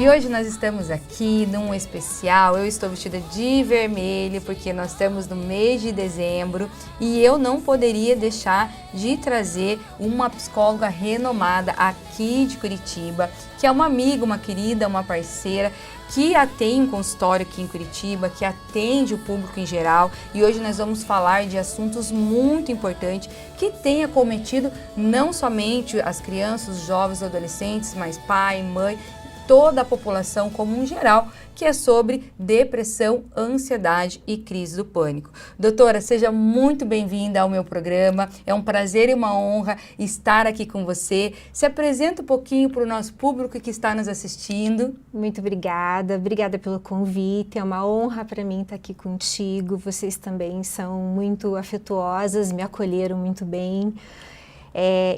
E hoje nós estamos aqui num especial. Eu estou vestida de vermelho porque nós estamos no mês de dezembro e eu não poderia deixar de trazer uma psicóloga renomada aqui de Curitiba, que é uma amiga, uma querida, uma parceira, que atende um consultório aqui em Curitiba, que atende o público em geral. E hoje nós vamos falar de assuntos muito importantes que têm acometido não somente as crianças, os jovens, adolescentes, mas pai, mãe, toda a população como um geral, que é sobre depressão, ansiedade e crise do pânico. Doutora, seja muito bem-vinda ao meu programa. É um prazer e uma honra estar aqui com você. Se apresenta um pouquinho para o nosso público que está nos assistindo. Muito obrigada pelo convite. É uma honra para mim estar aqui contigo. Vocês também são muito afetuosas, me acolheram muito bem.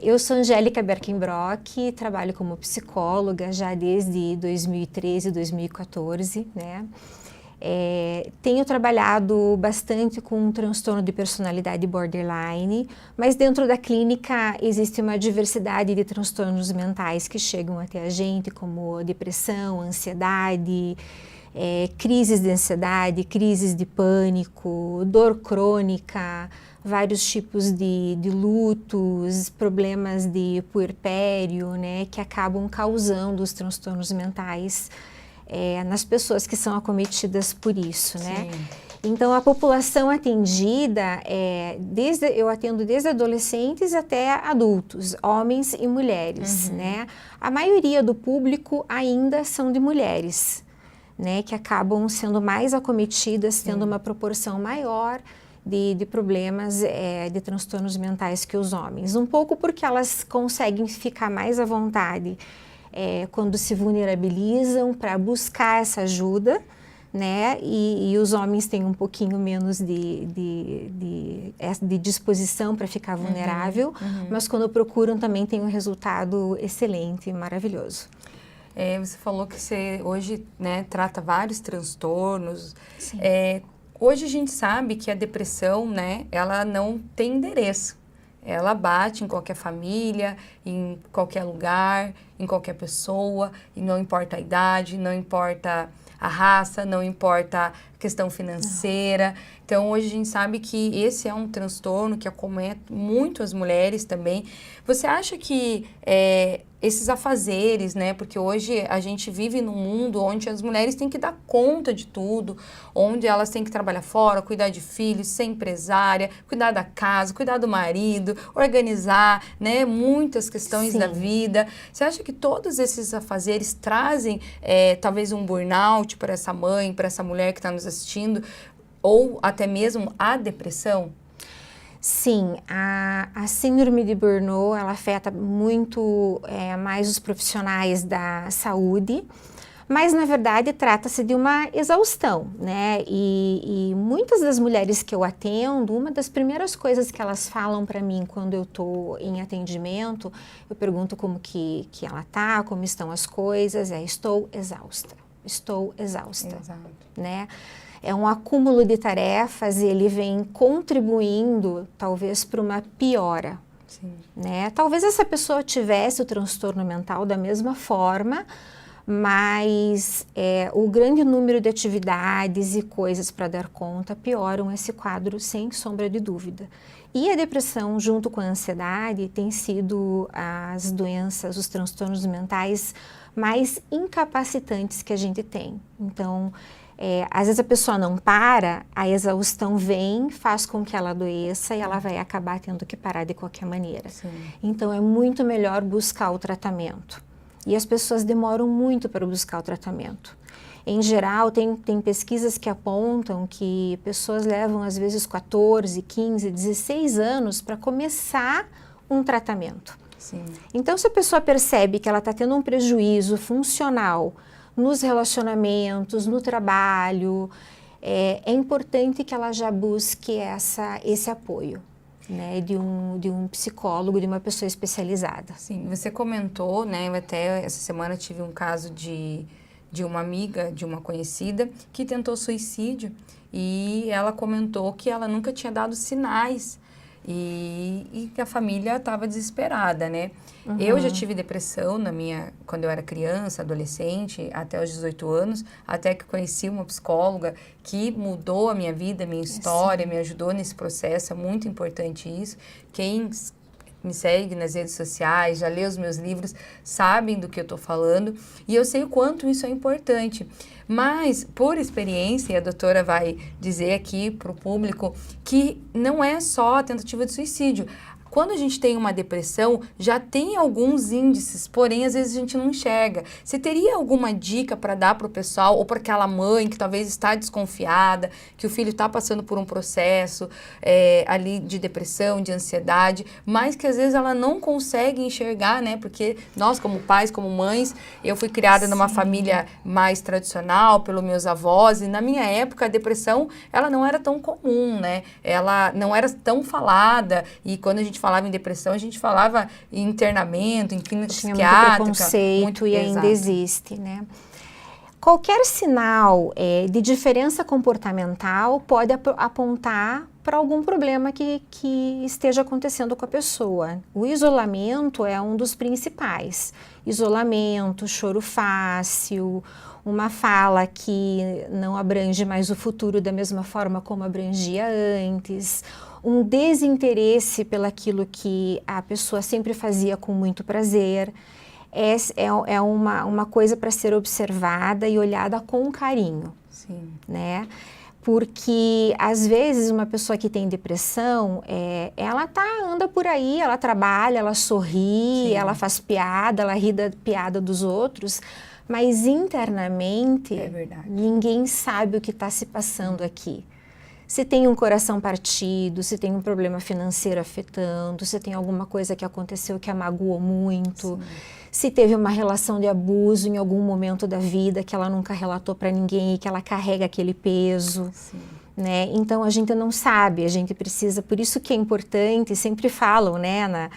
Eu sou Angélica Berkenbrock, trabalho como psicóloga já desde 2013, 2014, né? Tenho trabalhado bastante com um transtorno de personalidade borderline, mas dentro da clínica existe uma diversidade de transtornos mentais que chegam até a gente, como depressão, ansiedade, crises de ansiedade, crises de pânico, dor crônica, vários tipos de lutos, problemas de puerpério, né, que acabam causando os transtornos mentais nas pessoas que são acometidas por isso, né? Sim. Então, a população atendida, eu atendo desde adolescentes até adultos, homens e mulheres, né? A maioria do público ainda são de mulheres, né, que acabam sendo mais acometidas, tendo uma proporção maior de problemas, de transtornos mentais que os homens. Um pouco porque elas conseguem ficar mais à vontade quando se vulnerabilizam para buscar essa ajuda, né? E os homens têm um pouquinho menos de disposição para ficar vulnerável, mas quando procuram também tem um resultado excelente, maravilhoso. Você falou que você hoje, né, trata vários transtornos. Sim. Hoje a gente sabe que a depressão, né, ela não tem endereço. Ela bate em qualquer família, em qualquer lugar, em qualquer pessoa, e não importa a idade, não importa a raça, não importa a questão financeira. Então, hoje a gente sabe que esse é um transtorno que acomete muito as mulheres também. Você acha que esses afazeres, né? Porque hoje a gente vive num mundo onde as mulheres têm que dar conta de tudo, onde elas têm que trabalhar fora, cuidar de filhos, ser empresária, cuidar da casa, cuidar do marido, organizar, né? Muitas questões da vida. Você acha que todos esses afazeres trazem talvez um burnout para essa mãe, para essa mulher que está nos assistindo, ou até mesmo a depressão? Sim, a síndrome de Burnout, ela afeta muito mais os profissionais da saúde, mas na verdade trata-se de uma exaustão, né? E muitas das mulheres que eu atendo, uma das primeiras coisas que elas falam para mim quando eu estou em atendimento, eu pergunto como que ela tá, como estão as coisas, estou exausta, Exato. né? É um acúmulo de tarefas e ele vem contribuindo, talvez, para uma piora. Sim. Né? Talvez essa pessoa tivesse o transtorno mental da mesma forma, mas o grande número de atividades e coisas para dar conta pioram esse quadro, sem sombra de dúvida. E a depressão, junto com a ansiedade, tem sido as doenças, os transtornos mentais mais incapacitantes que a gente tem. Então, às vezes a pessoa não para, a exaustão vem, faz com que ela adoeça e ela vai acabar tendo que parar de qualquer maneira. Sim. Então é muito melhor buscar o tratamento. E as pessoas demoram muito para buscar o tratamento. Em geral, tem pesquisas que apontam que pessoas levam às vezes 14, 15, 16 anos para começar um tratamento. Sim. Então, se a pessoa percebe que ela está tendo um prejuízo funcional nos relacionamentos, no trabalho, é importante que ela já busque esse apoio, né, de um psicólogo, de uma pessoa especializada. Sim, você comentou, né, até essa semana tive um caso de uma amiga, de uma conhecida, que tentou suicídio e ela comentou que ela nunca tinha dado sinais e que a família estava desesperada, né? Eu já tive depressão quando eu era criança, adolescente, até os 18 anos, até que conheci uma psicóloga que mudou a minha vida, a minha história, me ajudou nesse processo, é muito importante isso. Quem me segue nas redes sociais, já lê os meus livros, sabem do que eu estou falando, e eu sei o quanto isso é importante. Mas, por experiência, e a doutora vai dizer aqui para o público, que não é só a tentativa de suicídio. Quando a gente tem uma depressão, já tem alguns índices, porém, às vezes a gente não enxerga. Você teria alguma dica para dar para o pessoal, ou para aquela mãe que talvez está desconfiada, que o filho está passando por um processo ali de depressão, de ansiedade, mas que às vezes ela não consegue enxergar, né? Porque nós, como pais, como mães, eu fui criada numa família mais tradicional, pelos meus avós, e na minha época a depressão, ela não era tão comum, né? Ela não era tão falada, e quando a gente falava em depressão, a gente falava em internamento, em clínica psiquiátrica. Muito preconceito e ainda existe, né? Qualquer sinal de diferença comportamental pode apontar para algum problema que esteja acontecendo com a pessoa. O isolamento é um dos principais. Isolamento, choro fácil, uma fala que não abrange mais o futuro da mesma forma como abrangia antes, um desinteresse pelaquilo que a pessoa sempre fazia com muito prazer. É uma coisa para ser observada e olhada com carinho. Sim. Né? Porque, às vezes, uma pessoa que tem depressão, ela anda por aí, ela trabalha, ela sorri, Sim. ela faz piada, ela ri da piada dos outros, mas internamente, ninguém sabe o que está se passando aqui. Se tem um coração partido, se tem um problema financeiro afetando, se tem alguma coisa que aconteceu que a magoou muito, sim, se teve uma relação de abuso em algum momento da vida que ela nunca relatou para ninguém e que ela carrega aquele peso, sim, né? Então a gente não sabe, a gente precisa, por isso que é importante, sempre falam, né,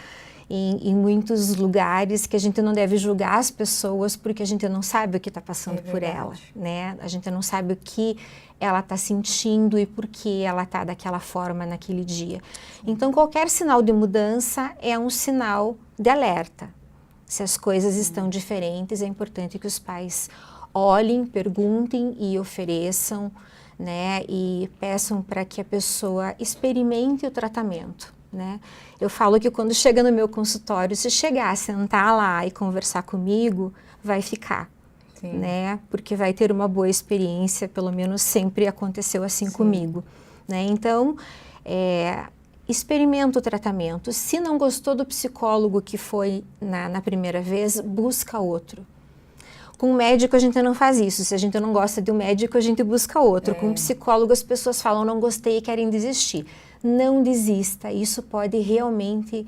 em muitos lugares, que a gente não deve julgar as pessoas porque a gente não sabe o que está passando por ela, né? A gente não sabe o que ela está sentindo e por que ela está daquela forma naquele dia. Então, qualquer sinal de mudança é um sinal de alerta. Se as coisas estão diferentes, é importante que os pais olhem, perguntem e ofereçam, né? E peçam para que a pessoa experimente o tratamento. Né? Eu falo que quando chega no meu consultório, se chegar, sentar lá e conversar comigo, vai ficar, né? Porque vai ter uma boa experiência, pelo menos sempre aconteceu assim, sim, comigo, né? Então, experimenta o tratamento. Se não gostou do psicólogo que foi na primeira vez, busca outro. Com o médico a gente não faz isso, se a gente não gosta de um médico a gente busca outro. Com o psicólogo as pessoas falam, não gostei e querem desistir. Não desista, isso pode realmente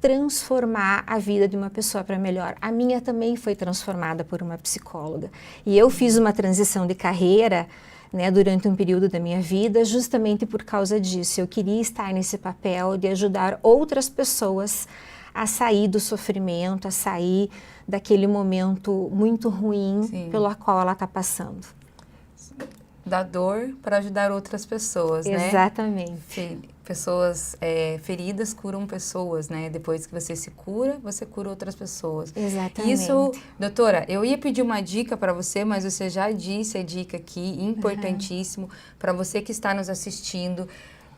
transformar a vida de uma pessoa para melhor. A minha também foi transformada por uma psicóloga. E eu fiz uma transição de carreira, né, durante um período da minha vida, justamente por causa disso. Eu queria estar nesse papel de ajudar outras pessoas a sair do sofrimento, a sair daquele momento muito ruim, sim, pelo qual ela está passando. Da dor para ajudar outras pessoas, né? Exatamente. Pessoas feridas curam pessoas, né? Depois que você se cura, você cura outras pessoas. Exatamente. Isso, doutora, eu ia pedir uma dica para você, mas você já disse a dica aqui, importantíssimo, para você que está nos assistindo.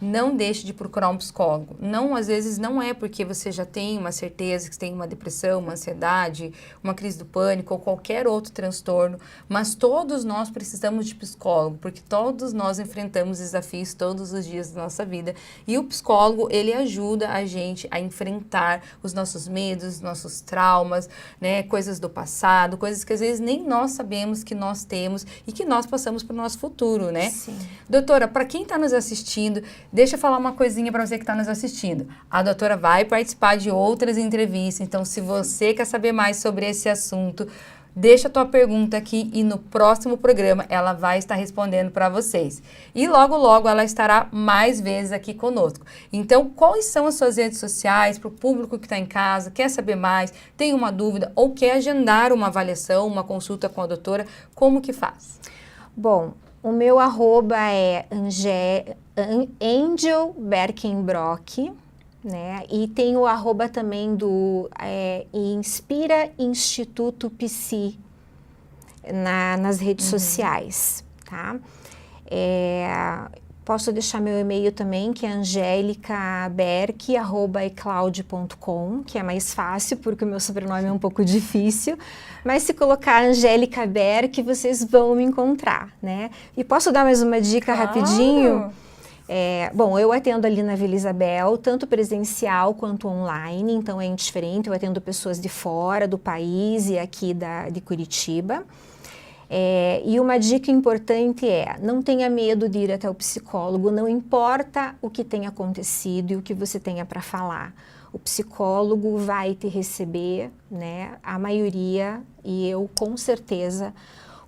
Não deixe de procurar um psicólogo. Não, às vezes não é porque você já tem uma certeza que você tem uma depressão, uma ansiedade, uma crise do pânico ou qualquer outro transtorno, mas todos nós precisamos de psicólogo, porque todos nós enfrentamos desafios todos os dias da nossa vida. E o psicólogo, ele ajuda a gente a enfrentar os nossos medos, nossos traumas, né, coisas do passado, coisas que às vezes nem nós sabemos que nós temos e que nós passamos para o nosso futuro, né? Sim. Doutora, para quem está nos assistindo, deixa eu falar uma coisinha para você que está nos assistindo. A doutora vai participar de outras entrevistas, então se você quer saber mais sobre esse assunto, deixa a tua pergunta aqui e no próximo programa ela vai estar respondendo para vocês. E logo, logo ela estará mais vezes aqui conosco. Então, quais são as suas redes sociais para o público que está em casa, quer saber mais, tem uma dúvida ou quer agendar uma avaliação, uma consulta com a doutora, como que faz? Bom, o meu arroba é Angel Berkenbrock, né? E tem o arroba também do Inspira Instituto Psi nas redes sociais, tá? Posso deixar meu e-mail também, que é angelicaberck@ecloud.com, que é mais fácil, porque o meu sobrenome é um pouco difícil, mas se colocar Angélica Berck, vocês vão me encontrar, né? E posso dar mais uma dica rapidinho? Bom, eu atendo ali na Vila Isabel, tanto presencial quanto online, então é indiferente, eu atendo pessoas de fora do país e aqui de Curitiba. E uma dica importante não tenha medo de ir até o psicólogo, não importa o que tenha acontecido e o que você tenha para falar. O psicólogo vai te receber, né, a maioria, e eu com certeza,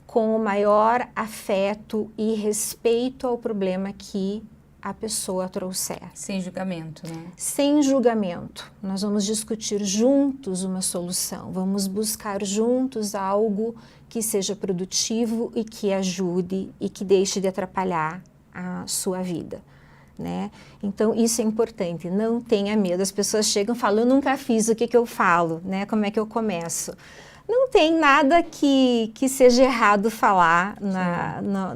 com o maior afeto e respeito ao problema que a pessoa trouxer. Sem julgamento, né? Sem julgamento. Nós vamos discutir juntos uma solução, vamos buscar juntos algo que seja produtivo e que ajude e que deixe de atrapalhar a sua vida, né? Então, isso é importante, não tenha medo. As pessoas chegam e falam, eu nunca fiz, o que que eu falo, né? Como é que eu começo? Não tem nada que seja errado falar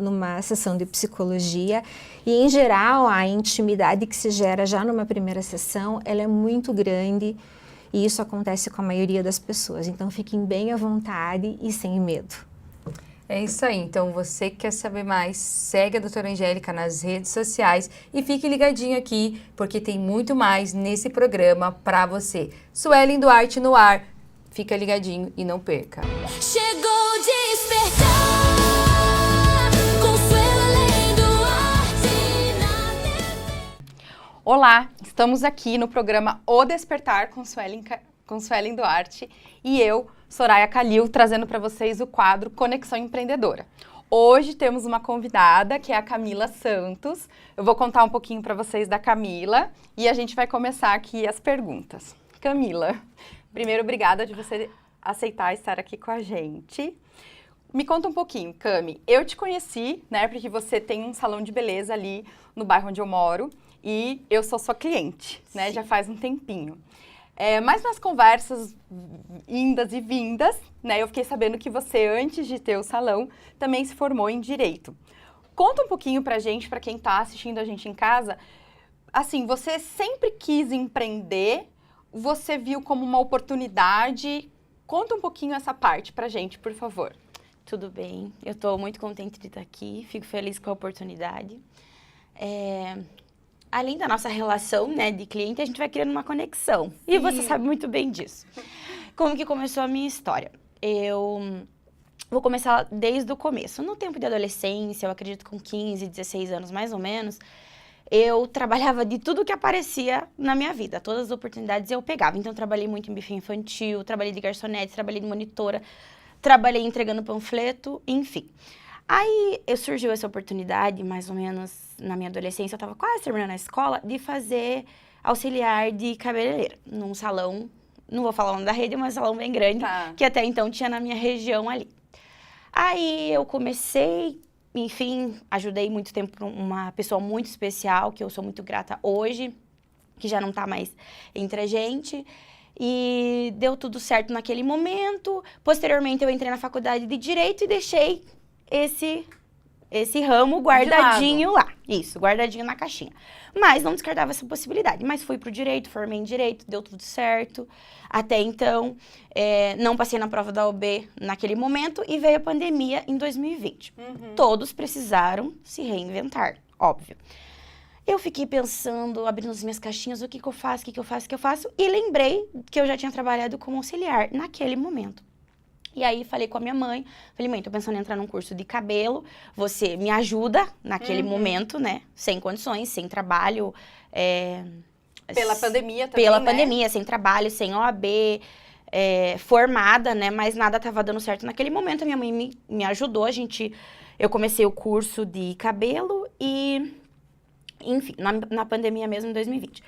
numa sessão de psicologia. E, em geral, a intimidade que se gera já numa primeira sessão, ela é muito grande e isso acontece com a maioria das pessoas. Então, fiquem bem à vontade e sem medo. É isso aí. Então, você que quer saber mais, segue a doutora Angélica nas redes sociais e fique ligadinho aqui, porque tem muito mais nesse programa para você. Suelen Duarte no ar. Fica ligadinho e não perca. Chegou o despertar, Consuelo além do Olá, estamos aqui no programa O Despertar com Suelen Duarte e eu, Soraya Calil, trazendo para vocês o quadro Conexão Empreendedora. Hoje temos uma convidada que é a Camila Santos. Eu vou contar um pouquinho para vocês da Camila e a gente vai começar aqui as perguntas. Camila, primeiro, obrigada de você aceitar estar aqui com a gente. Me conta um pouquinho, Cami. Eu te conheci, né, porque você tem um salão de beleza ali no bairro onde eu moro e eu sou sua cliente, né, já faz um tempinho. Mas nas conversas indas e vindas, né, eu fiquei sabendo que você, antes de ter o salão, também se formou em Direito. Conta um pouquinho pra gente, pra quem tá assistindo a gente em casa, assim, você sempre quis empreender, você viu como uma oportunidade? Conta um pouquinho essa parte pra gente, por favor. Tudo bem, eu estou muito contente de estar aqui, fico feliz com a oportunidade. Além da nossa relação, né, de cliente, a gente vai criando uma conexão. E você sabe muito bem disso. Como que começou a minha história? Eu vou começar desde o começo. No tempo de adolescência, eu acredito com 15, 16 anos mais ou menos, eu trabalhava de tudo que aparecia na minha vida. Todas as oportunidades eu pegava. Então, eu trabalhei muito em buffet infantil, trabalhei de garçonete, trabalhei de monitora, trabalhei entregando panfleto, enfim. Aí, surgiu essa oportunidade, mais ou menos na minha adolescência, eu estava quase terminando a escola, de fazer auxiliar de cabeleireira, num salão, não vou falar o nome da rede, mas um salão bem grande, que até então tinha na minha região ali. Aí, eu comecei, enfim, ajudei muito tempo uma pessoa muito especial, que eu sou muito grata hoje, que já não está mais entre a gente. E deu tudo certo naquele momento. Posteriormente, eu entrei na faculdade de Direito e deixei esse ramo guardadinho lá. Isso, guardadinho na caixinha. Mas não descartava essa possibilidade. Mas fui pro Direito, formei em Direito, deu tudo certo. Até então, não passei na prova da OAB naquele momento e veio a pandemia em 2020. Todos precisaram se reinventar, óbvio. Eu fiquei pensando, abrindo as minhas caixinhas, o que eu faço, o que eu faço, e lembrei que eu já tinha trabalhado como auxiliar naquele momento. E aí, falei com a minha mãe, falei, mãe, tô pensando em entrar num curso de cabelo, você me ajuda naquele momento, né, sem condições, sem trabalho. Pela pandemia também, Pela né? pandemia, sem trabalho, sem OAB, formada, né, mas nada tava dando certo naquele momento. A minha mãe me ajudou, eu comecei o curso de cabelo e... Enfim, na pandemia mesmo, em 2020.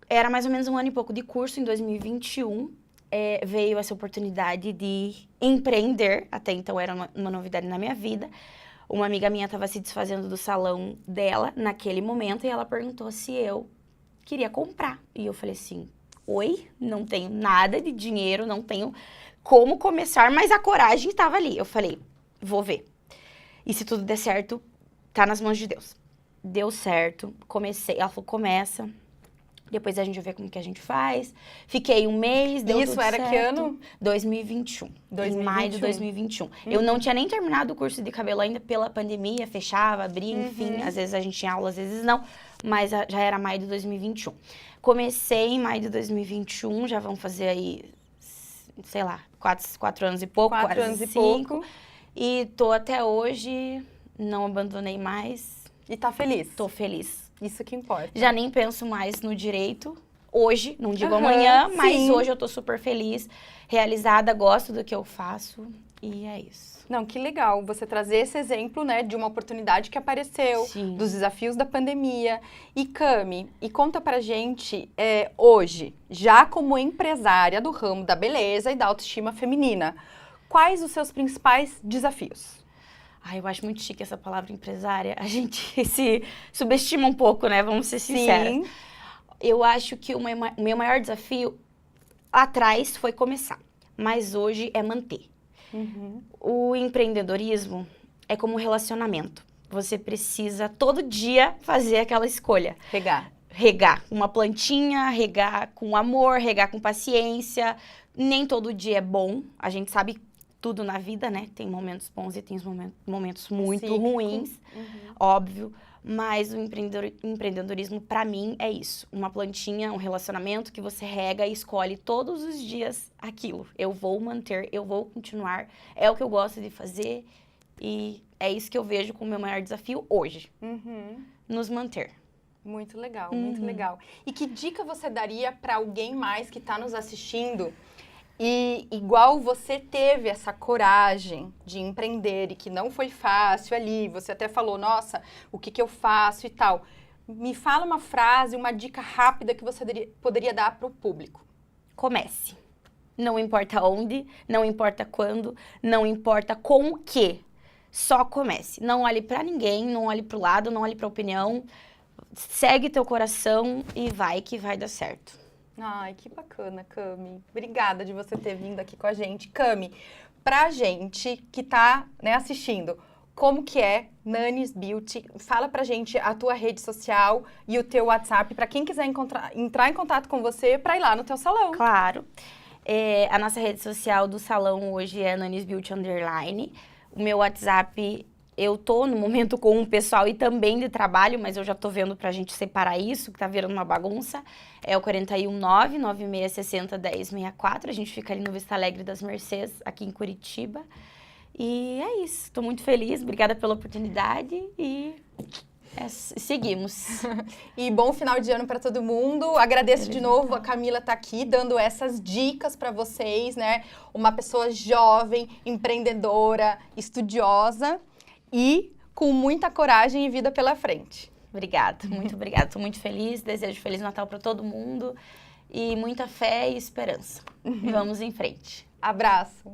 Era mais ou menos um ano e pouco de curso. Em 2021, veio essa oportunidade de empreender. Até então, era uma novidade na minha vida. Uma amiga minha estava se desfazendo do salão dela naquele momento e ela perguntou se eu queria comprar. E eu falei assim, oi, não tenho nada de dinheiro, não tenho como começar, mas a coragem estava ali. Eu falei, vou ver. E se tudo der certo, tá nas mãos de Deus. Deu certo, comecei. Ela falou, começa. Depois a gente vê como que a gente faz. Fiquei um mês, deu Isso tudo era certo. que ano? 2021. Em maio de 2021. Eu não tinha nem terminado o curso de cabelo ainda pela pandemia, fechava, abria, enfim. Às vezes a gente tinha aula, às vezes não. Mas já era maio de 2021. Comecei em maio de 2021, já vão fazer aí, sei lá, 4 anos e pouco, 4 quase anos e 5. pouco. E tô até hoje, não abandonei mais, E tá feliz. tô feliz. Isso que importa. Já nem penso mais no direito, hoje, não digo Aham, amanhã, mas sim. hoje eu tô super feliz, realizada, gosto do que eu faço e é isso. Não, que legal você trazer esse exemplo, né, de uma oportunidade que apareceu, Sim. dos desafios da pandemia. E Cami, e conta pra gente, hoje, já como empresária do ramo da beleza e da autoestima feminina, quais os seus principais desafios? Ai, eu acho muito chique essa palavra empresária, a gente se subestima um pouco, né, vamos ser sinceras. Sim. Eu acho que o meu maior desafio lá atrás foi começar, mas hoje é manter. O empreendedorismo é como um relacionamento. Você precisa todo dia fazer aquela escolha. Regar uma plantinha, regar com amor, regar com paciência. Nem todo dia é bom. A gente sabe tudo na vida, né? Tem momentos bons e tem momentos muito Cíclico. ruins, óbvio. Mas o empreendedorismo, para mim, é isso. Uma plantinha, um relacionamento que você rega e escolhe todos os dias aquilo. Eu vou manter, eu vou continuar. É o que eu gosto de fazer e é isso que eu vejo como meu maior desafio hoje. Nos manter. Muito legal, muito legal. E que dica você daria para alguém mais que está nos assistindo e igual você teve essa coragem de empreender e que não foi fácil ali, você até falou, nossa, o que eu faço e tal. Me fala uma frase, uma dica rápida que você poderia dar para o público. Comece. Não importa onde, não importa quando, não importa com o quê. Só comece. Não olhe para ninguém, não olhe para o lado, não olhe para a opinião. Segue teu coração e vai que vai dar certo. Ai, que bacana, Cami. Obrigada de você ter vindo aqui com a gente. Cami, pra gente que tá, né, assistindo, como que é Nanis Beauty? Fala pra gente a tua rede social e o teu WhatsApp para quem quiser entrar em contato com você para ir lá no teu salão. Claro. A nossa rede social do salão hoje é Nanis Beauty _. O meu WhatsApp, eu tô no momento com um pessoal e também de trabalho, mas eu já tô vendo pra gente separar isso, que tá virando uma bagunça. É o 419-9660-1064. A gente fica ali no Vista Alegre das Mercês, aqui em Curitiba. E é isso. Tô muito feliz. Obrigada pela oportunidade e seguimos. E bom final de ano para todo mundo. Agradeço de novo, a Camila tá aqui dando essas dicas para vocês, né? Uma pessoa jovem, empreendedora, estudiosa e com muita coragem e vida pela frente. Obrigada, muito obrigada. Tô muito feliz, desejo Feliz Natal para todo mundo e muita fé e esperança. Vamos em frente. Abraço.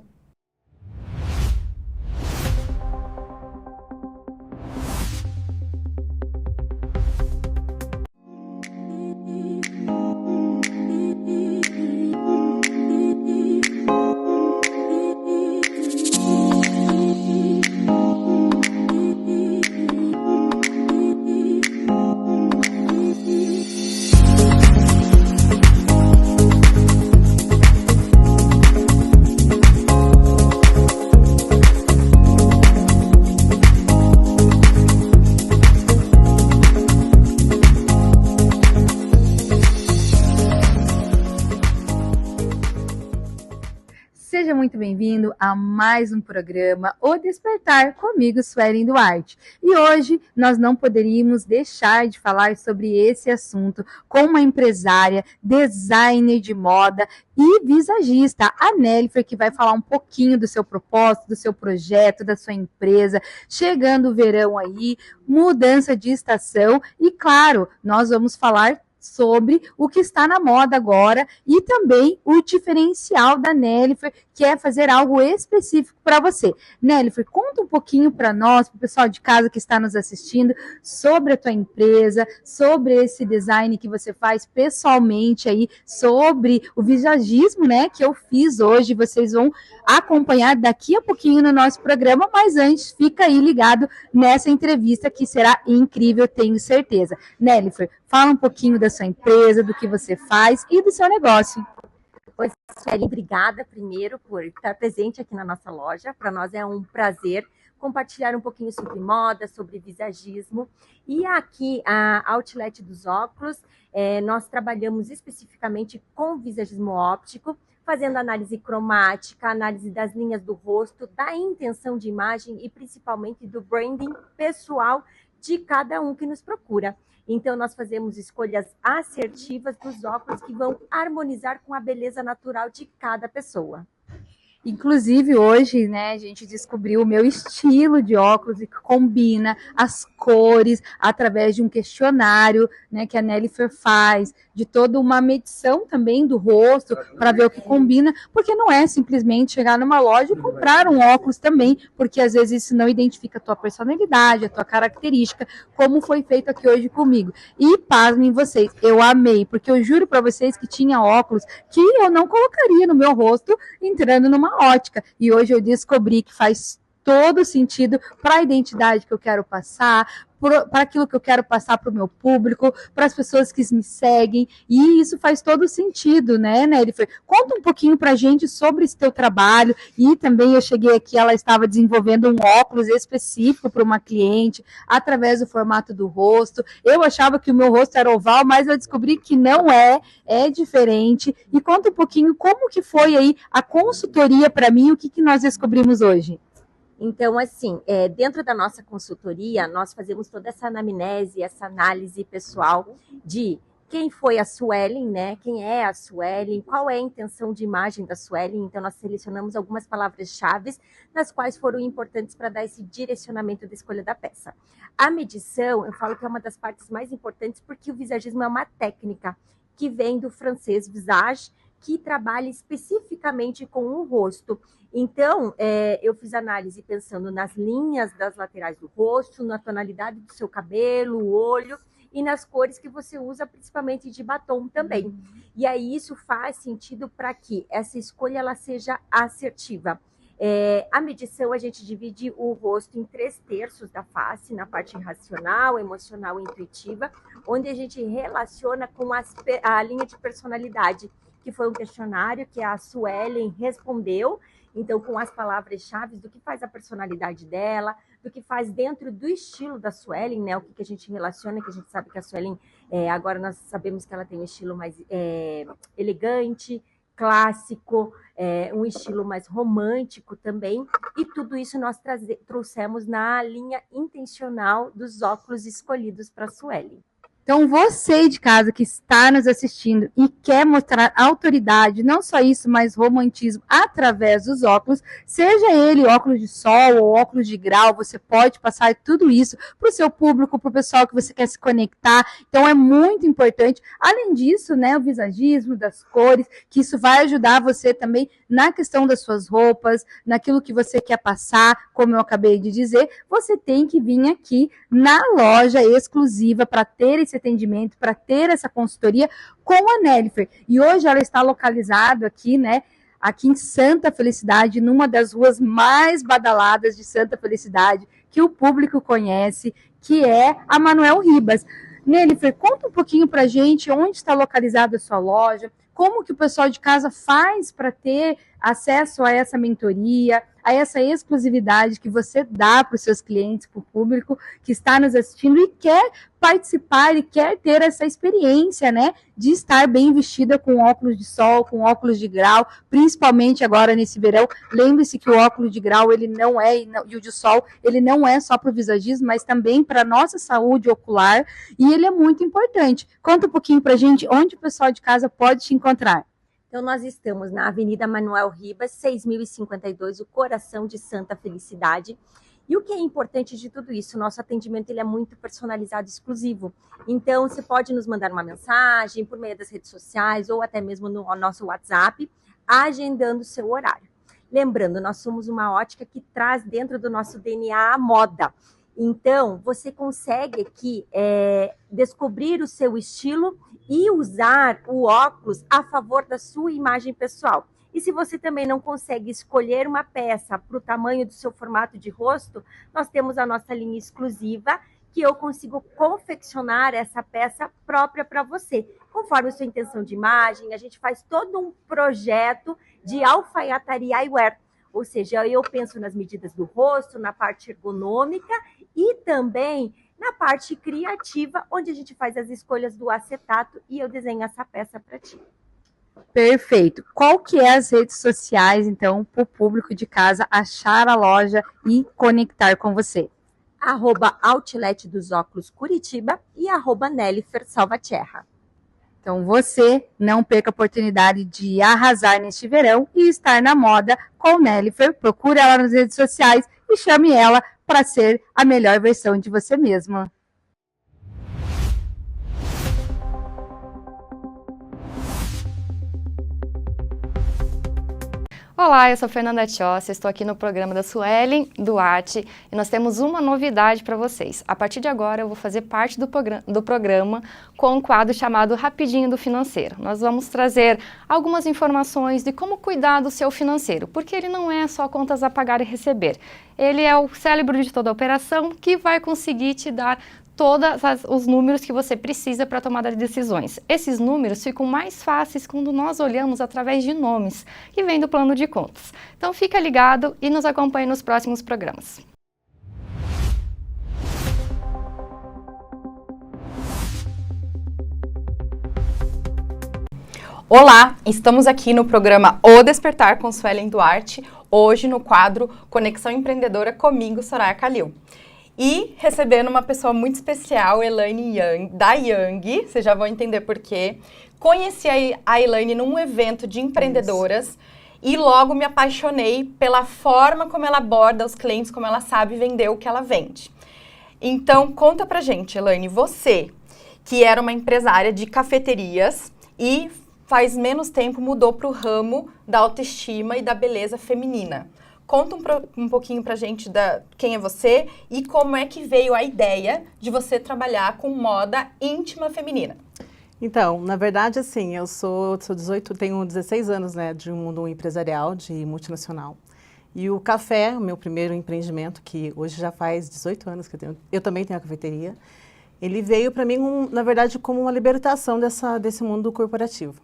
Seja muito bem-vindo a mais um programa O Despertar comigo, Suelen Duarte. E hoje nós não poderíamos deixar de falar sobre esse assunto com uma empresária, designer de moda e visagista, a Nélifer, que vai falar um pouquinho do seu propósito, do seu projeto, da sua empresa. Chegando o verão aí, mudança de estação e, claro, nós vamos falar sobre o que está na moda agora e também o diferencial da Nélifer, quer fazer algo específico para você. Nelifer, conta um pouquinho para nós, para o pessoal de casa que está nos assistindo, sobre a tua empresa, sobre esse design que você faz pessoalmente aí, sobre o visagismo, né, que eu fiz hoje. Vocês vão acompanhar daqui a pouquinho no nosso programa, mas antes fica aí ligado nessa entrevista que será incrível, tenho certeza. Nelifer, fala um pouquinho da sua empresa, do que você faz e do seu negócio. Oi, Sueli, obrigada primeiro por estar presente aqui na nossa loja. Para nós é um prazer compartilhar um pouquinho sobre moda, sobre visagismo. E aqui, a Outlet dos Óculos, nós trabalhamos especificamente com visagismo óptico, fazendo análise cromática, análise das linhas do rosto, da intenção de imagem e principalmente do branding pessoal de cada um que nos procura. Então, nós fazemos escolhas assertivas dos óculos que vão harmonizar com a beleza natural de cada pessoa. Inclusive, hoje, né, a gente descobriu o meu estilo de óculos e que combina as cores através de um questionário, né, que a Nelifer faz, de toda uma medição também do rosto para ver o que combina, porque não é simplesmente chegar numa loja e comprar um óculos também, porque às vezes isso não identifica a tua personalidade, a tua característica, como foi feito aqui hoje comigo. E pasmem vocês, eu amei, porque eu juro para vocês que tinha óculos que eu não colocaria no meu rosto entrando numa ótica. E hoje eu descobri que faz todo sentido para a identidade que eu quero passar, para aquilo que eu quero passar para o meu público, para as pessoas que me seguem, e isso faz todo sentido, né, Nelifer? Conta um pouquinho para a gente sobre esse teu trabalho, e também eu cheguei aqui, ela estava desenvolvendo um óculos específico para uma cliente, através do formato do rosto. Eu achava que o meu rosto era oval, mas eu descobri que não é diferente. E conta um pouquinho como que foi aí a consultoria para mim, o que nós descobrimos hoje. Então, assim, dentro da nossa consultoria, nós fazemos toda essa anamnese, essa análise pessoal de quem foi a Suelen, né? Quem é a Suelen, qual é a intenção de imagem da Suelen. Então, nós selecionamos algumas palavras-chave, nas quais foram importantes para dar esse direcionamento da escolha da peça. A medição, eu falo que é uma das partes mais importantes, porque o visagismo é uma técnica que vem do francês visage, que trabalha especificamente com o rosto. Então, eu fiz análise pensando nas linhas das laterais do rosto, na tonalidade do seu cabelo, o olho e nas cores que você usa, principalmente de batom também. E aí isso faz sentido para que essa escolha ela seja assertiva. A medição, a gente divide o rosto em 3/3 da face, na parte racional, emocional e intuitiva, onde a gente relaciona com a linha de personalidade, que foi um questionário que a Suelen respondeu, então com as palavras-chave do que faz a personalidade dela, do que faz dentro do estilo da Suelen, né? O que a gente relaciona, que a gente sabe que a Suelen, agora nós sabemos que ela tem um estilo mais elegante, clássico, um estilo mais romântico também, e tudo isso nós trouxemos na linha intencional dos óculos escolhidos para a Suelen. Então, você de casa que está nos assistindo e quer mostrar autoridade, não só isso, mas romantismo através dos óculos, seja ele óculos de sol ou óculos de grau, você pode passar tudo isso para o seu público, para o pessoal que você quer se conectar. Então, é muito importante. Além disso, né, o visagismo, das cores, que isso vai ajudar você também na questão das suas roupas, naquilo que você quer passar, como eu acabei de dizer, você tem que vir aqui na loja exclusiva para ter esse atendimento, para ter essa consultoria com a Nelifer. E hoje ela está localizada aqui, né, aqui em Santa Felicidade, numa das ruas mais badaladas de Santa Felicidade, que o público conhece, que é a Manuel Ribas. Nelifer, conta um pouquinho para a gente onde está localizada a sua loja, como que o pessoal de casa faz para ter acesso a essa mentoria, a essa exclusividade que você dá para os seus clientes, para o público que está nos assistindo e quer participar e quer ter essa experiência, né, de estar bem vestida com óculos de sol, com óculos de grau, principalmente agora nesse verão. Lembre-se que o óculos de grau, ele não é, e o de sol, ele não é só para o visagismo, mas também para a nossa saúde ocular, e ele é muito importante. Conta um pouquinho para a gente onde o pessoal de casa pode te encontrar. Então, nós estamos na Avenida Manuel Ribas, 6052, o coração de Santa Felicidade. E o que é importante de tudo isso? O nosso atendimento ele é muito personalizado, exclusivo. Então, você pode nos mandar uma mensagem por meio das redes sociais ou até mesmo no nosso WhatsApp, agendando o seu horário. Lembrando, nós somos uma ótica que traz dentro do nosso DNA a moda. Então, você consegue aqui descobrir o seu estilo e usar o óculos a favor da sua imagem pessoal. E se você também não consegue escolher uma peça para o tamanho do seu formato de rosto, nós temos a nossa linha exclusiva, que eu consigo confeccionar essa peça própria para você. Conforme a sua intenção de imagem, a gente faz todo um projeto de alfaiataria eyewear. Ou seja, eu penso nas medidas do rosto, na parte ergonômica e também na parte criativa, onde a gente faz as escolhas do acetato e eu desenho essa peça para ti. Perfeito. Qual que é as redes sociais, então, para o público de casa achar a loja e conectar com você? @Outlet dos Óculos Curitiba e @Nelifer Salvatierra. Então você não perca a oportunidade de arrasar neste verão e estar na moda com Nelifer. Procure ela nas redes sociais e chame ela para ser a melhor versão de você mesma. Olá, eu sou Fernanda Tiossi, estou aqui no programa da Suelen Duarte e nós temos uma novidade para vocês. A partir de agora eu vou fazer parte do programa com um quadro chamado Rapidinho do Financeiro. Nós vamos trazer algumas informações de como cuidar do seu financeiro, porque ele não é só contas a pagar e receber. Ele é o cérebro de toda a operação que vai conseguir te dar todos os números que você precisa para tomar as decisões. Esses números ficam mais fáceis quando nós olhamos através de nomes que vem do plano de contas. Então fica ligado e nos acompanhe nos próximos programas. Olá, estamos aqui no programa O Despertar com Suelen Duarte, hoje no quadro Conexão Empreendedora comigo, Soraya Calil. E recebendo uma pessoa muito especial, Elaine Yang, da Yang, vocês já vão entender por quê. Conheci a Elaine num evento de empreendedoras e logo me apaixonei pela forma como ela aborda os clientes, como ela sabe vender o que ela vende. Então, conta pra gente, Elaine, você, que era uma empresária de cafeterias e faz menos tempo mudou para o ramo da autoestima e da beleza feminina. Conta um pouquinho pra gente quem é você e como é que veio a ideia de você trabalhar com moda íntima feminina. Então, na verdade, assim, eu tenho 16 anos, né, de um mundo empresarial, de multinacional. E o café, o meu primeiro empreendimento, que hoje já faz 18 anos que eu também tenho a cafeteria, ele veio para mim, na verdade, como uma libertação desse mundo corporativo.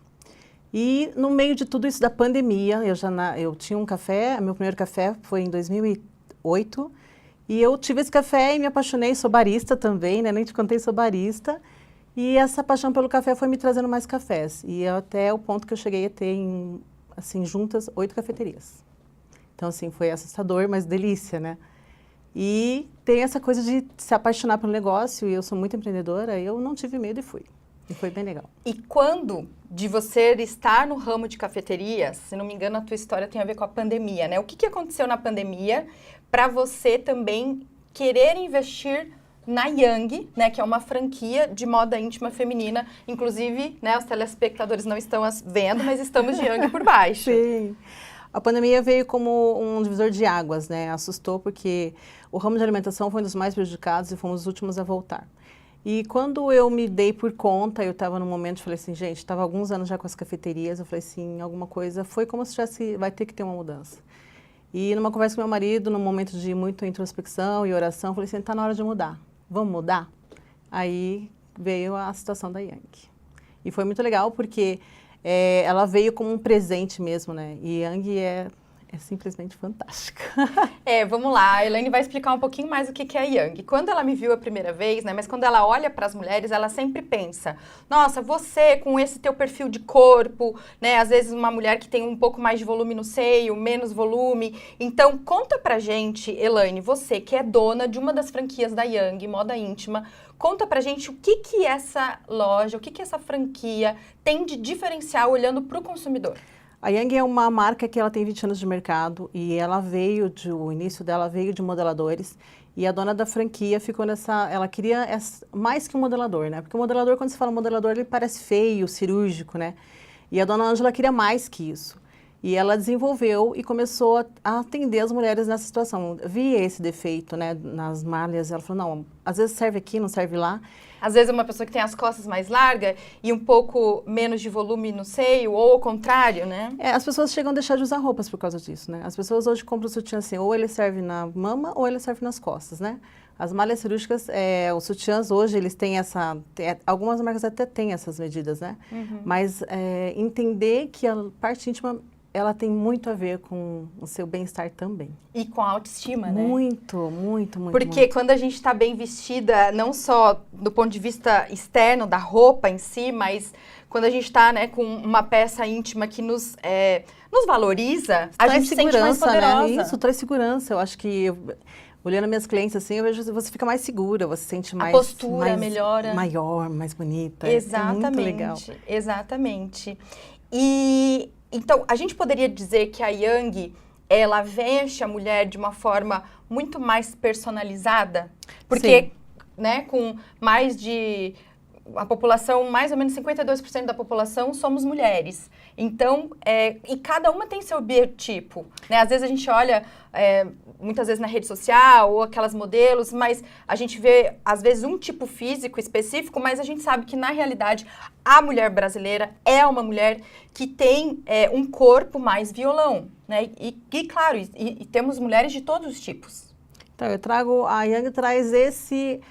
E no meio de tudo isso da pandemia, eu tinha um café, meu primeiro café foi em 2008, e eu tive esse café e me apaixonei, sou barista também, né, nem te contei, sou barista, e essa paixão pelo café foi me trazendo mais cafés, e até o ponto que eu cheguei a ter, assim, juntas 8 cafeterias. Então, assim, foi assustador, mas delícia, né? E tem essa coisa de se apaixonar pelo negócio, e eu sou muito empreendedora, eu não tive medo e fui. E foi bem legal. E quando de você estar no ramo de cafeteria, se não me engano, a tua história tem a ver com a pandemia, né? O que aconteceu na pandemia para você também querer investir na Yang, né? Que é uma franquia de moda íntima feminina. Inclusive, né, os telespectadores não estão vendo, mas estamos de Yang por baixo. Sim. A pandemia veio como um divisor de águas, né? Assustou porque o ramo de alimentação foi um dos mais prejudicados e fomos os últimos a voltar. E quando eu me dei por conta, eu estava num momento, falei assim, gente, estava há alguns anos já com as cafeterias, eu falei assim, alguma coisa, foi como se vai ter que ter uma mudança. E numa conversa com meu marido, num momento de muita introspecção e oração, eu falei assim, está na hora de mudar, vamos mudar? Aí veio a situação da Yang. E foi muito legal porque ela veio como um presente mesmo, né? E Yang é simplesmente fantástica. Vamos lá, a Elaine vai explicar um pouquinho mais o que é a Yang. Quando ela me viu a primeira vez, né, mas quando ela olha para as mulheres, ela sempre pensa, nossa, você com esse teu perfil de corpo, né, às vezes uma mulher que tem um pouco mais de volume no seio, menos volume. Então, conta pra gente, Elaine, você que é dona de uma das franquias da Yang, moda íntima, conta pra gente o que essa loja, o que essa franquia tem de diferencial olhando pro consumidor. A Yang é uma marca que ela tem 20 anos de mercado e ela o início dela veio de modeladores e a dona da franquia ficou ela queria mais que um modelador, né? Porque o modelador, quando se fala modelador, ele parece feio, cirúrgico, né? E a dona Ângela queria mais que isso. E ela desenvolveu e começou a atender as mulheres nessa situação. Via esse defeito, né, nas malhas. Ela falou, não, às vezes serve aqui, não serve lá. Às vezes é uma pessoa que tem as costas mais largas e um pouco menos de volume no seio, ou ao contrário, né? As pessoas chegam a deixar de usar roupas por causa disso, né? As pessoas hoje compram o sutiã assim, ou ele serve na mama ou ele serve nas costas, né? As malhas cirúrgicas, os sutiãs hoje, eles têm algumas marcas até têm essas medidas, né? Mas entender que a parte íntima, ela tem muito a ver com o seu bem-estar também. E com a autoestima, né? Muito. Porque quando a gente está bem vestida, não só do ponto de vista externo, da roupa em si, mas quando a gente está, né, com uma peça íntima que nos valoriza, a gente se sente mais poderosa. Né? Isso, traz segurança. Eu acho que, olhando minhas clientes assim, eu vejo que você fica mais segura, você se sente mais... A postura melhora. Maior, mais bonita. Exatamente. É muito legal. Exatamente. E... Então, a gente poderia dizer que a Yang, ela veste a mulher de uma forma muito mais personalizada? Porque, né, com mais de... A população, mais ou menos 52% da população somos mulheres. Então, e cada uma tem seu biotipo, né? Às vezes a gente olha, muitas vezes na rede social, ou aquelas modelos, mas a gente vê, às vezes, um tipo físico específico, mas a gente sabe que, na realidade, a mulher brasileira é uma mulher que tem um corpo mais violão, né? E claro, e temos mulheres de todos os tipos. Então, a Yang traz esse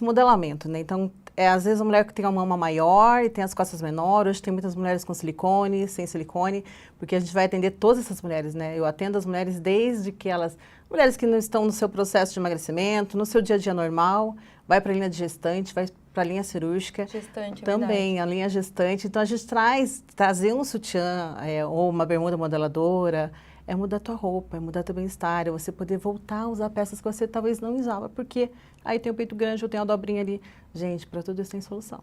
modelamento, né? Então, às vezes a mulher que tem uma mama maior e tem as costas menores, hoje tem muitas mulheres com silicone, sem silicone, porque a gente vai atender todas essas mulheres, né? Eu atendo as mulheres desde que mulheres que não estão no seu processo de emagrecimento, no seu dia a dia normal, vai para a linha de gestante, vai para a linha cirúrgica. Gestante, também, a linha gestante. Então, a gente trazer um sutiã ou uma bermuda modeladora, é mudar a tua roupa, é mudar teu bem-estar, é você poder voltar a usar peças que você talvez não usava, porque aí tem o peito grande ou tem a dobrinha ali. Gente, para tudo isso tem solução.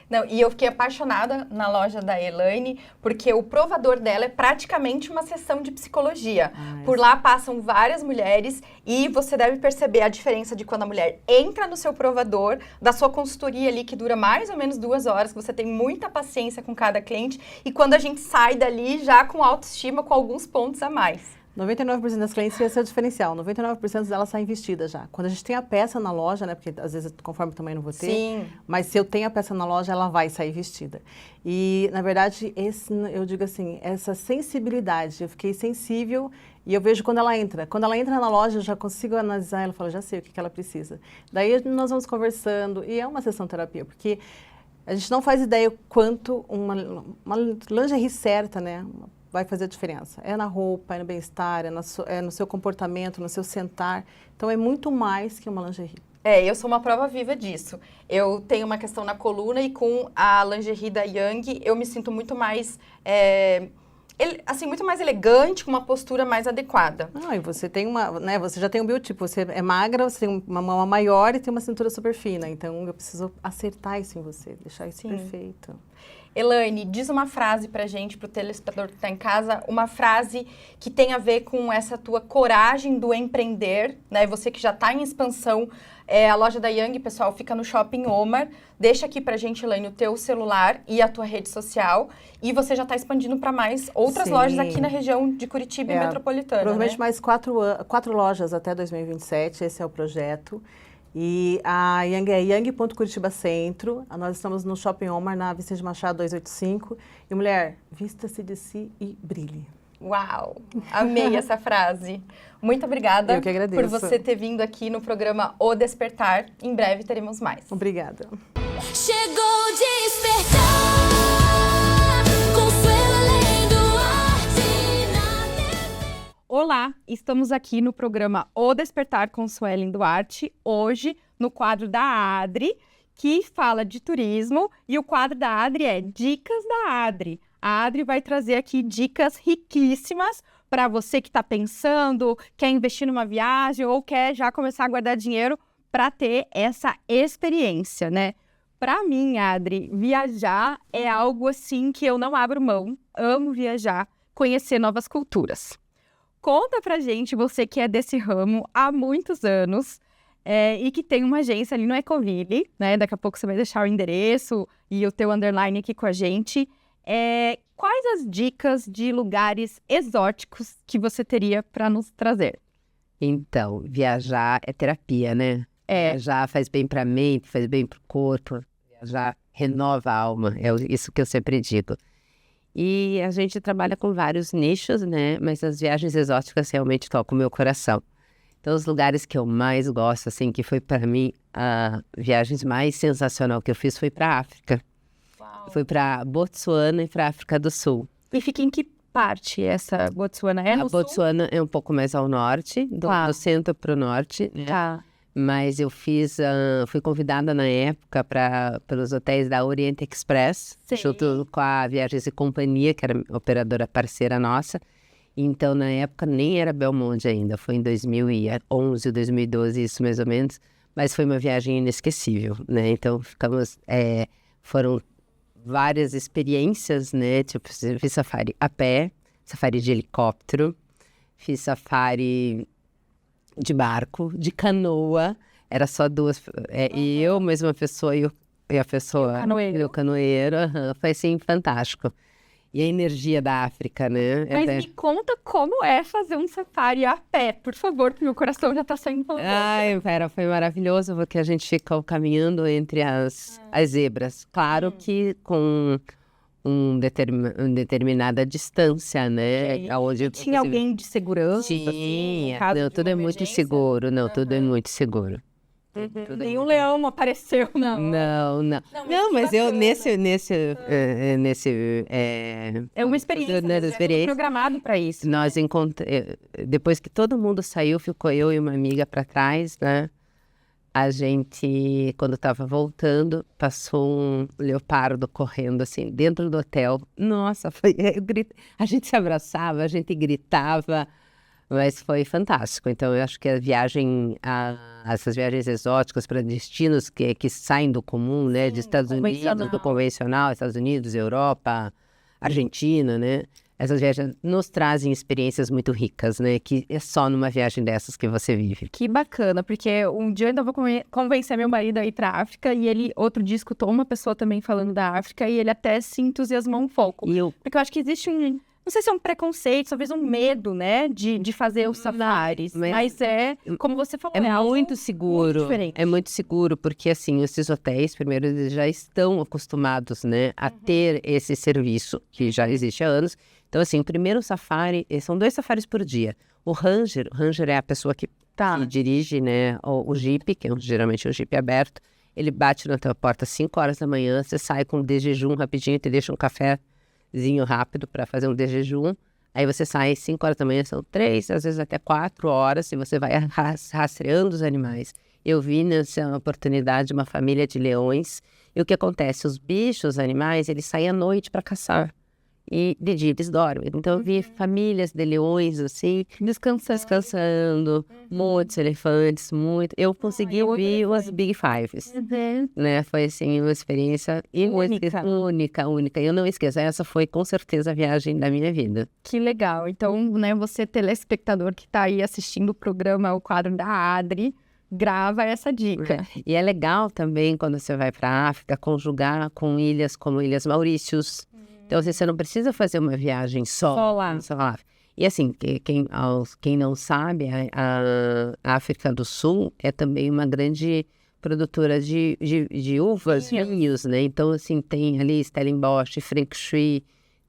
Não, e eu fiquei apaixonada na loja da Elaine, porque o provador dela é praticamente uma sessão de psicologia. Por lá passam várias mulheres e você deve perceber a diferença de quando a mulher entra no seu provador, da sua consultoria ali, que dura mais ou menos 2 horas, que você tem muita paciência com cada cliente, e quando a gente sai dali já com autoestima, com alguns pontos a mais. 99% das clientes, esse é o diferencial, 99% delas saem vestidas já. Quando a gente tem a peça na loja, né, porque às vezes conforme o tamanho não vou ter, Sim. Mas se eu tenho a peça na loja, ela vai sair vestida. E, na verdade, eu digo assim, essa sensibilidade, eu fiquei sensível e eu vejo quando ela entra. Quando ela entra na loja, eu já consigo analisar, ela fala, já sei o que ela precisa. Daí nós vamos conversando, e é uma sessão terapia, porque a gente não faz ideia o quanto uma lingerie certa, né, vai fazer a diferença. É na roupa, é no bem-estar, é no seu comportamento, no seu sentar. Então, é muito mais que uma lingerie. Eu sou uma prova viva disso. Eu tenho uma questão na coluna e com a lingerie da Yang, eu me sinto muito mais, muito mais elegante, com uma postura mais adequada. E você tem você já tem um biotipo, você é magra, você tem uma mama maior e tem uma cintura super fina. Então, eu preciso acertar isso em você, deixar isso perfeito. Elaine, diz uma frase pra gente, pro telespectador que tá em casa, uma frase que tem a ver com essa tua coragem do empreender, né? Você que já tá em expansão, a loja da Yang, pessoal, fica no Shopping Omar. Deixa aqui pra gente, Elaine, o teu celular e a tua rede social. E você já tá expandindo para mais outras lojas aqui na região de Curitiba e metropolitana, provavelmente né? mais 4 lojas até 2027, esse é o projeto. E a Yang é yang.curitiba centro. Nós estamos no Shopping Omar, na Vicente Machado 285. E, mulher, vista-se de si e brilhe. Uau! Amei essa frase. Muito obrigada. Eu que agradeço. Por você ter vindo aqui no programa O Despertar. Em breve teremos mais. Obrigada. Chegou o despertar, Consuelo além do arte na TV. Olá, estamos aqui no programa O Despertar com Suelen Duarte, hoje no quadro da Adri, que fala de turismo, e o quadro da Adri é Dicas da Adri. A Adri vai trazer aqui dicas riquíssimas para você que está pensando, quer investir numa viagem ou quer já começar a guardar dinheiro para ter essa experiência, né? Para mim, Adri, viajar é algo assim que eu não abro mão, amo viajar, conhecer novas culturas. Conta pra gente, você que é desse ramo há muitos anos e que tem uma agência ali no Ecoville, né? Daqui a pouco você vai deixar o endereço e o teu underline aqui com a gente. Quais as dicas de lugares exóticos que você teria para nos trazer? Então, viajar é terapia, né? Viajar faz bem para a mente, faz bem para o corpo. Viajar renova a alma, isso que eu sempre digo. E a gente trabalha com vários nichos, né? Mas as viagens exóticas realmente tocam o meu coração. Então, os lugares que eu mais gosto, assim, que foi para mim a viagem mais sensacional que eu fiz foi para a África. Fui para Botsuana e para África do Sul. E fica em que parte essa Botsuana? É no A Botsuana é um pouco mais ao norte, do centro para o norte, né? Tá. Mas eu fui convidada na época pelos hotéis da Orient Express, junto com a Viagens e Companhia, que era operadora parceira nossa. Então, na época, nem era Belmonte ainda, foi em 2011, 2012, isso mais ou menos. Mas foi uma viagem inesquecível, né? Então, foram várias experiências, né? Tipo, fiz safari a pé, safari de helicóptero, fiz safari de barco, de canoa, era só duas, e eu, mais uma pessoa e a pessoa, o canoeiro, foi assim, fantástico. E a energia da África, né? Mas me conta como é fazer um safari a pé, por favor, porque meu coração já tá saindo falando. Ai, Vera, foi maravilhoso, porque a gente fica caminhando entre as zebras. Claro que com determinada distância, né? Onde tinha alguém de segurança? Tinha. Não, tudo é muito seguro. Não, tudo é muito seguro. Nenhum leão apareceu, não. Não, mas eu é uma experiência, programado para isso. Nós depois que todo mundo saiu, ficou eu e uma amiga para trás, né? A gente, quando estava voltando, passou um leopardo correndo assim dentro do hotel. Nossa, a gente se abraçava, a gente gritava. Mas foi fantástico. Então, eu acho que essas viagens exóticas para destinos que saem do comum, né? De Estados Unidos, do convencional, Estados Unidos, Europa, Argentina, né? Essas viagens nos trazem experiências muito ricas, né? Que é só numa viagem dessas que você vive. Que bacana, porque um dia eu ainda vou convencer meu marido a ir para a África e ele, outro dia, escutou uma pessoa também falando da África e ele até se entusiasmou um pouco. Porque eu acho que existe não sei se é um preconceito, talvez um medo, né, de fazer os safaris. Mas como você falou, é muito seguro. Muito diferente. É muito seguro, porque assim, esses hotéis, primeiro, eles já estão acostumados, né, a ter esse serviço, que já existe há anos. Então, assim, o primeiro safari, são 2 safaris por dia. O Ranger é a pessoa que dirige, né, o Jeep, que é geralmente um Jeep aberto. Ele bate na tua porta às 5 horas da manhã, você sai com de jejum rapidinho, te deixa um café rápido para fazer um de jejum, aí você sai às 5 horas da manhã, são 3, às vezes até 4 horas, e você vai rastreando os animais. Eu vi nessa oportunidade uma família de leões, e o que acontece? Os bichos, os animais, eles saem à noite para caçar, e de dia eles dormem. Então eu vi famílias de leões, assim, descansando, muitos elefantes, eu consegui ouvir as Big Fives, né? Foi, assim, uma experiência única. Eu não esqueço, essa foi com certeza a viagem da minha vida. Que legal. Então, né, você telespectador que está aí assistindo o programa, o quadro da Adri, grava essa dica. E é legal também, quando você vai para a África, conjugar com ilhas como Ilhas Maurícios. Então, você não precisa fazer uma viagem só lá. E assim, quem não sabe, a África do Sul é também uma grande produtora de uvas, vinhos, né? Então, assim, tem ali Stellenbosch, Frank Shui,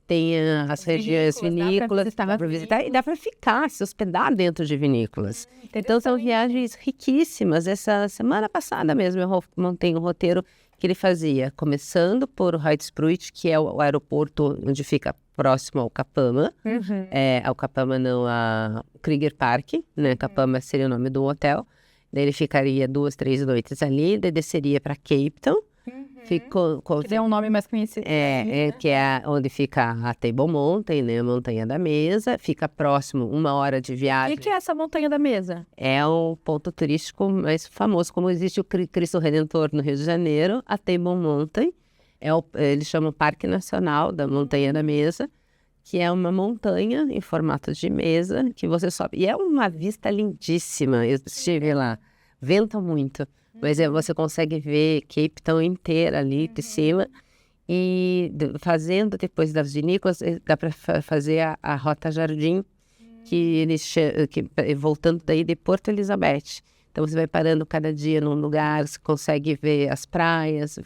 tem as regiões vinícolas, dá para visitar e dá para ficar, se hospedar dentro de vinícolas. Então, são viagens riquíssimas. Essa semana passada mesmo, eu montei um roteiro que ele fazia, começando por Hoedspruit, que é o aeroporto onde fica próximo ao Kapama. Ao Kapama não, a Kruger Park, né? Kapama seria o nome do hotel. Daí ele ficaria 2, 3 noites ali, daí desceria para Cape Town. Que é um nome mais conhecido. Que é onde fica a Table Mountain, né? A Montanha da Mesa. Fica próximo, 1 hora de viagem. O que é essa Montanha da Mesa? É o ponto turístico mais famoso. Como existe o Cristo Redentor no Rio de Janeiro, a Table Mountain, eles chamam Parque Nacional da Montanha da Mesa, que é uma montanha em formato de mesa que você sobe. E é uma vista lindíssima. Eu estive lá. Venta muito. Mas você consegue ver Cape Town inteira ali de cima. E fazendo depois das vinícolas, dá para fazer a Rota Jardim, que voltando daí de Porto Elizabeth. Então, você vai parando cada dia num lugar, você consegue ver as praias,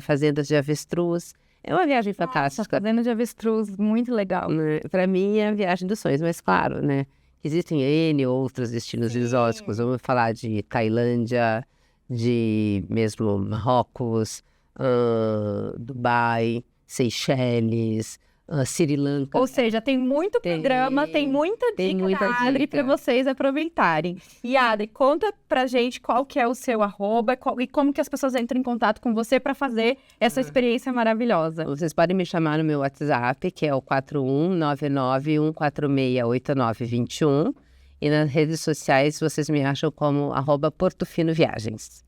fazendas de avestruz. É uma viagem fantástica. Fazenda de avestruz, muito legal. Para mim, é a viagem dos sonhos. Mas, claro, né? Existem N outros destinos exóticos. Vamos falar de Tailândia, de mesmo Marrocos, Dubai, Seychelles, Sri Lanka. Ou seja, tem muito programa, tem muita dica da Adri para vocês aproveitarem. E Adri, conta pra gente qual que é o seu @ e como que as pessoas entram em contato com você para fazer essa experiência maravilhosa. Vocês podem me chamar no meu WhatsApp, que é o 41991468921. E nas redes sociais vocês me acham como @PortoFinoViagens.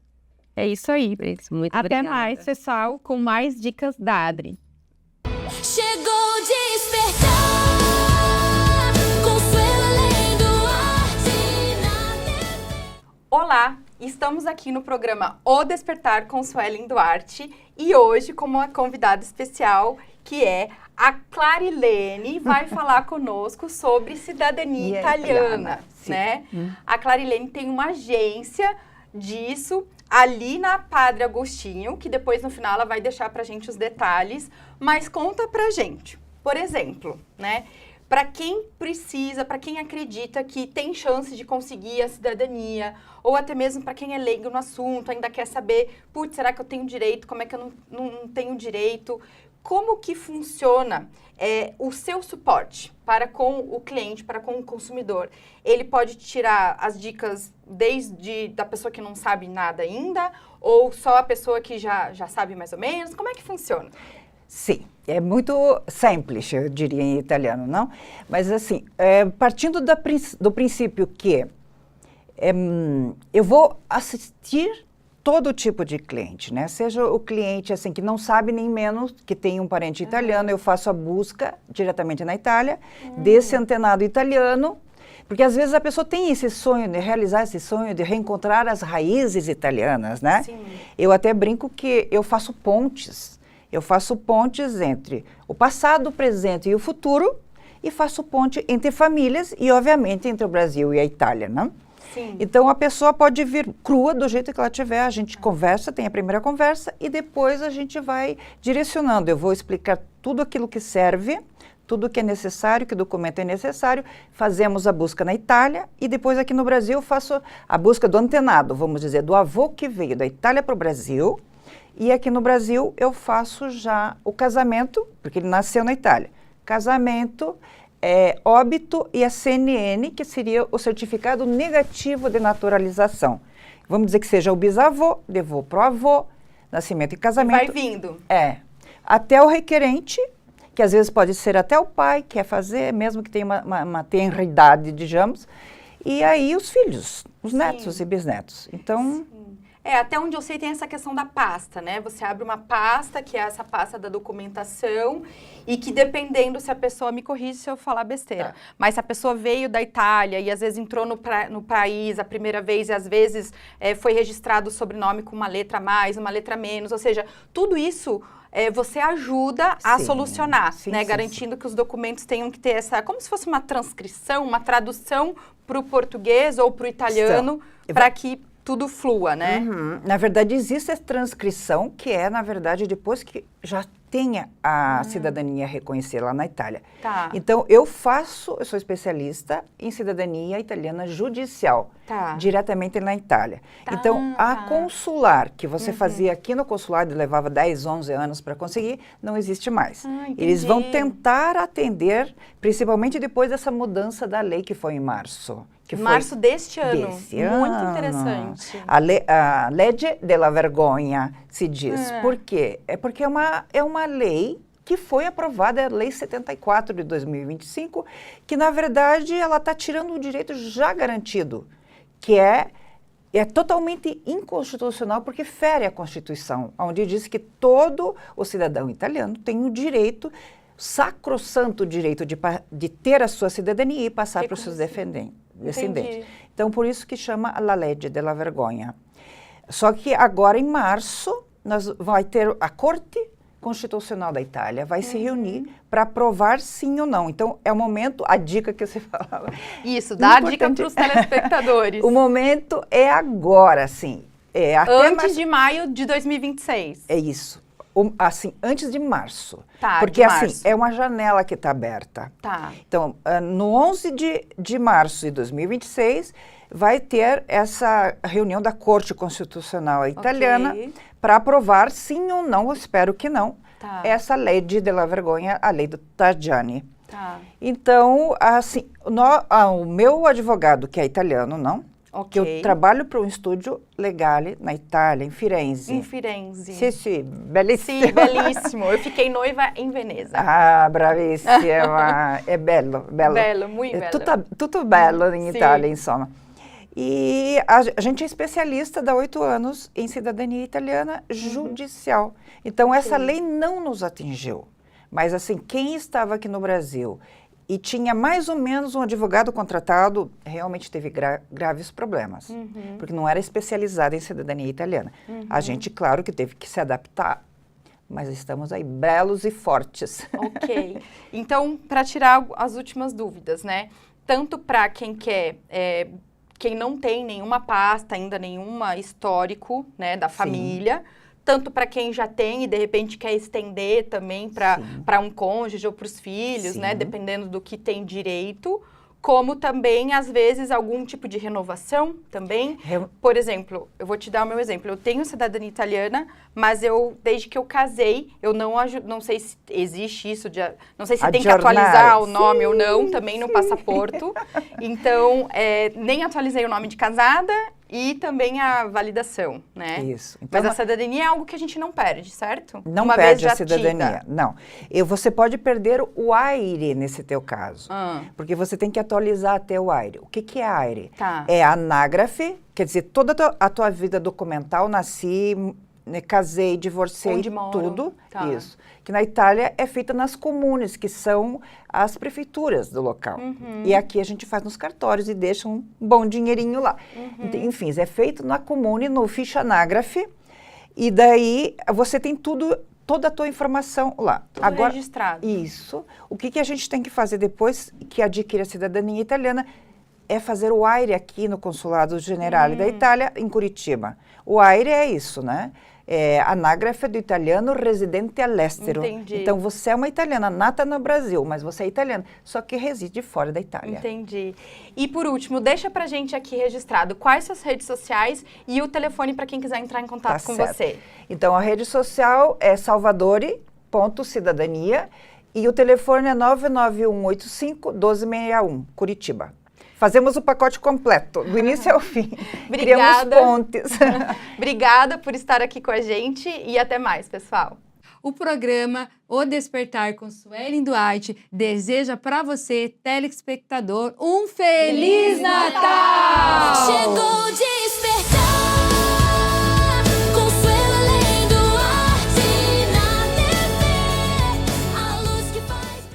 É isso aí. Muito Até obrigada. mais, pessoal, com mais dicas da Adri. Chegou o despertar, Consuelo além do arte na TV. Olá, estamos aqui no programa O Despertar com Suelen Duarte e hoje com uma convidada especial que é a Clarilene, vai falar conosco sobre cidadania italiana, né? A Clarilene tem uma agência disso ali na Padre Agostinho, que depois no final ela vai deixar pra gente os detalhes, mas conta pra gente, por exemplo, né? Para quem precisa, para quem acredita que tem chance de conseguir a cidadania, ou até mesmo para quem é leigo no assunto, ainda quer saber, putz, será que eu tenho direito? Como é que eu não tenho direito? Como que funciona o seu suporte para com o cliente, para com o consumidor? Ele pode tirar as dicas desde da pessoa que não sabe nada ainda, ou só a pessoa que já sabe mais ou menos? Como é que funciona? Sim, é muito simples, eu diria em italiano, não? Mas assim, partindo do princípio que eu vou assistir todo tipo de cliente, né? Seja o cliente assim que não sabe nem menos, que tem um parente italiano, eu faço a busca diretamente na Itália desse antenado italiano, porque às vezes a pessoa tem esse sonho de realizar esse sonho de reencontrar as raízes italianas, né? Sim. Eu até brinco que eu faço pontes. Eu faço pontes entre o passado, o presente e o futuro, e faço ponte entre famílias e, obviamente, entre o Brasil e a Itália, né? Sim. Então, a pessoa pode vir crua do jeito que ela tiver, a gente conversa, tem a primeira conversa, e depois a gente vai direcionando. Eu vou explicar tudo aquilo que serve, tudo que é necessário, que documento é necessário, fazemos a busca na Itália, e depois aqui no Brasil eu faço a busca do antenado, vamos dizer, do avô que veio da Itália para o Brasil. E aqui no Brasil eu faço já o casamento, porque ele nasceu na Itália. Casamento, óbito e a CNN, que seria o certificado negativo de naturalização. Vamos dizer que seja o bisavô, levou para o avô, nascimento e casamento. Vai vindo. Até o requerente, que às vezes pode ser até o pai que quer fazer, mesmo que tenha uma tenra idade, digamos. E aí os filhos, os netos e bisnetos. Então... Até onde eu sei tem essa questão da pasta, né? Você abre uma pasta, que é essa pasta da documentação, e que dependendo se a pessoa, me corrige se eu falar besteira, mas se a pessoa veio da Itália e às vezes entrou no país a primeira vez e às vezes foi registrado o sobrenome com uma letra a mais, uma letra a menos, ou seja, tudo isso... você ajuda a solucionar, né? Garantindo que os documentos tenham que ter essa... Como se fosse uma transcrição, uma tradução para o português ou para o italiano, para que tudo flua, né? Na verdade, existe a transcrição, que é, na verdade, depois que já tenha a cidadania reconhecida lá na Itália. Tá. Então, eu sou especialista em cidadania italiana judicial, diretamente na Itália. Então, a consular, que você fazia aqui no consulado e levava 10, 11 anos para conseguir, não existe mais. Eles vão tentar atender, principalmente depois dessa mudança da lei que foi em março. Março deste ano. Muito interessante. A legge della vergonha, se diz. Por quê? Porque é uma lei que foi aprovada, a Lei 74 de 2025, que, na verdade, ela está tirando o direito já garantido, que é totalmente inconstitucional, porque fere a Constituição, onde diz que todo o cidadão italiano tem o direito, sacrossanto direito de ter a sua cidadania e passar para os seus descendentes. Então, por isso que chama a legge della vergonha. Só que agora, em março, vai ter a corte Constitucional da Itália vai se reunir para aprovar sim ou não. Então, é o momento, a dica que você falava. Isso, dá a dica Importante. para os telespectadores. O momento é agora, assim. Até Antes de maio de 2026. É isso. Assim, antes de março. Tá, Porque, de março. assim, é uma janela que está aberta. Tá. Então, no 11 de março de 2026, vai ter essa reunião da Corte Constitucional Italiana Ok. para aprovar, sim ou não, eu espero que não, Tá. essa lei della vergonha, a lei do Tajani. Tá. Então, assim, o meu advogado, que é italiano, não, que Ok. eu trabalho para um estúdio legale na Itália, em Firenze. Em Firenze. Sì, sì, bellissimo. Sim, belíssimo. Eu fiquei noiva em Veneza. Ah, bravissima. É bello, bello. Bello, muito É bello. tutto bello em Sim. Itália, insomma. E a gente é especialista há 8 anos em cidadania italiana judicial. Então, essa lei não nos atingiu. Mas, assim, quem estava aqui no Brasil e tinha mais ou menos um advogado contratado, realmente teve graves problemas. Porque não era especializado em cidadania italiana. A gente, claro, que teve que se adaptar, mas estamos aí belos e fortes. Ok. Então, para tirar as últimas dúvidas, né? Tanto para quem quer, quem não tem nenhuma pasta, ainda nenhuma histórico, né, da família, tanto para quem já tem e de repente quer estender também para um cônjuge ou para os filhos, né, dependendo do que tem direito, como também, às vezes, algum tipo de renovação também. Por exemplo, eu vou te dar o meu exemplo. Eu tenho cidadania italiana, mas desde que eu casei, eu não sei se existe isso, não sei se tem que atualizar o nome ou não, também no passaporto. Então, nem atualizei o nome de casada e também a validação, né? Isso. Então, mas a cidadania é algo que a gente não perde, certo? Não Uma perde vez a cidadania, não. Você pode perder o AIRE nesse teu caso, porque você tem que atualizar até o AIRE. O que é AIRE? Tá. É anágrafe, quer dizer, toda a tua vida documental, nasci, casei, divorciei, Onde moro. Tudo, Tá. isso. Que na Itália é feita nas comunes, que são as prefeituras do local. E aqui a gente faz nos cartórios e deixa um bom dinheirinho lá. Então, enfim, é feito na comune, no ficha anágrafe, e daí você tem toda a tua informação lá. Tudo registrado. Isso. O que a gente tem que fazer depois que adquire a cidadania italiana é fazer o AIRE aqui no Consulado Generale da Itália, em Curitiba. O AIRE é isso, né? É anágrafe do italiano residente all'estero. Entendi. Então, você é uma italiana nata no Brasil, mas você é italiana, só que reside fora da Itália. Entendi. E por último, deixa pra gente aqui registrado quais suas redes sociais e o telefone para quem quiser entrar em contato com certo. você. Então, a rede social é salvadori.cidadania e o telefone é 99185-1261, Curitiba. Fazemos o pacote completo, do início ao fim. Obrigada. Criamos pontes. Obrigada por estar aqui com a gente e até mais, pessoal. O programa O Despertar com Suelen Duarte deseja para você, telespectador, um Feliz Natal! Chegou o dia.